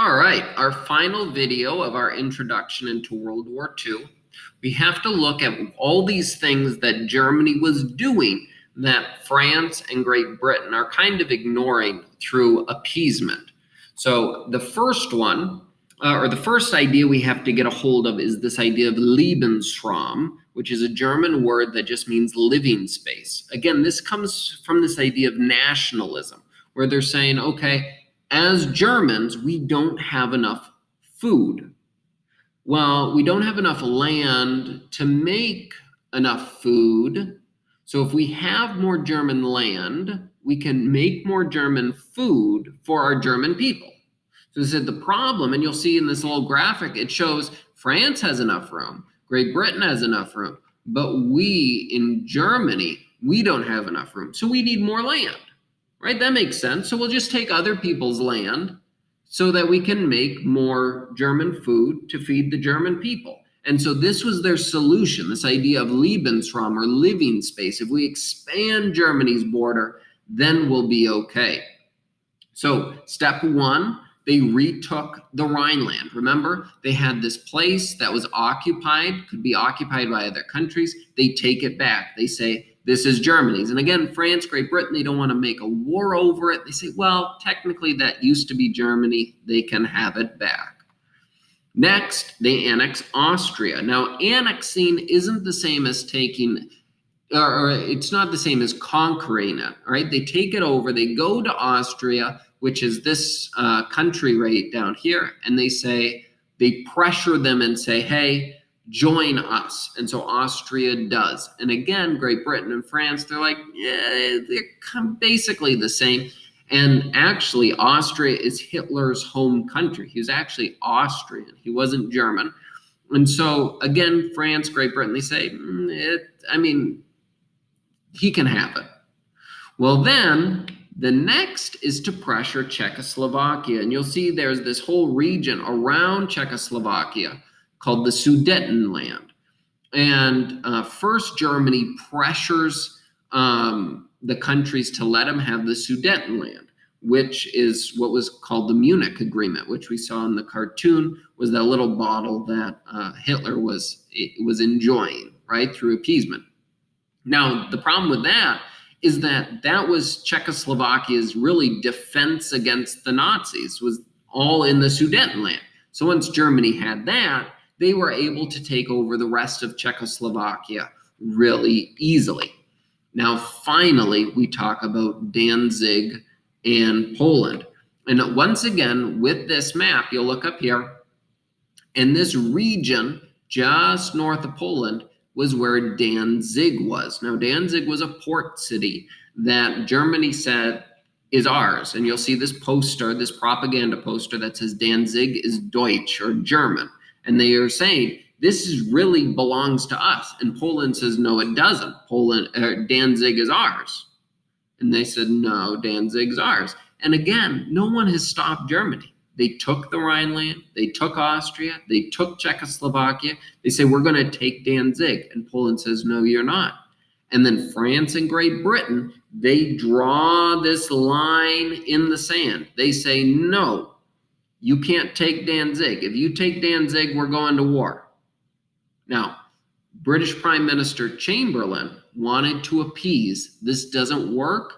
All right, our final video of our introduction into World War II. We have to look at all these things that Germany was doing that France and Great Britain are kind of ignoring through appeasement. So the first one, or the first idea we have to get a hold of is this idea of Lebensraum, which is a German word that just means living space. Again, this comes from this idea of nationalism, where they're saying, okay, as Germans, we don't have enough food. Well, we don't have enough land to make enough food. So if we have more German land, we can make more German food for our German people. So this is the problem, and you'll see in this little graphic, it shows France has enough room, Great Britain has enough room, but we in Germany, we don't have enough room. So we need more land. Right? That makes sense. So we'll just take other people's land so that we can make more German food to feed the German people. And so this was their solution, this idea of Lebensraum or living space. If we expand Germany's border, then we'll be okay. So step one, they retook the Rhineland. Remember, they had this place that was occupied, could be occupied by other countries. They take it back. They say, this is Germany's. And again, France, Great Britain, they don't want to make a war over it. They say, well, technically that used to be Germany. They can have it back. Next, they annex Austria. Now, annexing isn't the same as taking, or it's not the same as conquering it, right? They take it over, they go to Austria, which is this country right down here, and they pressure them and say, hey, join us. And so Austria does. And again, Great Britain and France, they're like, yeah, they're basically the same. And actually, Austria is Hitler's home country. He was actually Austrian. He wasn't German. And so again, France, Great Britain, they say, he can have it. Well, then the next is to pressure Czechoslovakia. And you'll see there's this whole region around Czechoslovakia called the Sudetenland. And first Germany pressures the countries to let them have the Sudetenland, which is what was called the Munich Agreement, which we saw in the cartoon was that little bottle that Hitler was enjoying, right, through appeasement. Now, the problem with that is that was Czechoslovakia's really defense against the Nazis, was all in the Sudetenland. So once Germany had that, they were able to take over the rest of Czechoslovakia really easily. Now, finally, we talk about Danzig and Poland. And once again, with this map, you'll look up here, and this region just north of Poland was where Danzig was. Now, Danzig was a port city that Germany said is ours. And you'll see this poster, this propaganda poster that says Danzig is Deutsch or German. And they are saying, this really belongs to us. And Poland says, no, it doesn't. Danzig is ours. And they said, no, Danzig's ours. And again, no one has stopped Germany. They took the Rhineland, they took Austria, they took Czechoslovakia. They say, we're going to take Danzig. And Poland says, no, you're not. And then France and Great Britain, they draw this line in the sand. They say, no, you can't take Danzig. If you take Danzig, we're going to war. Now, British Prime Minister Chamberlain wanted to appease. This doesn't work.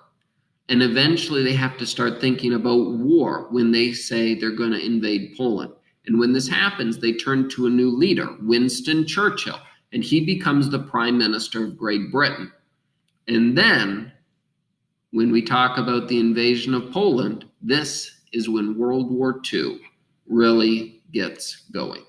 And eventually they have to start thinking about war when they say they're going to invade Poland. And when this happens, they turn to a new leader, Winston Churchill, and he becomes the Prime Minister of Great Britain. And then when we talk about the invasion of Poland, this is when World War II really gets going.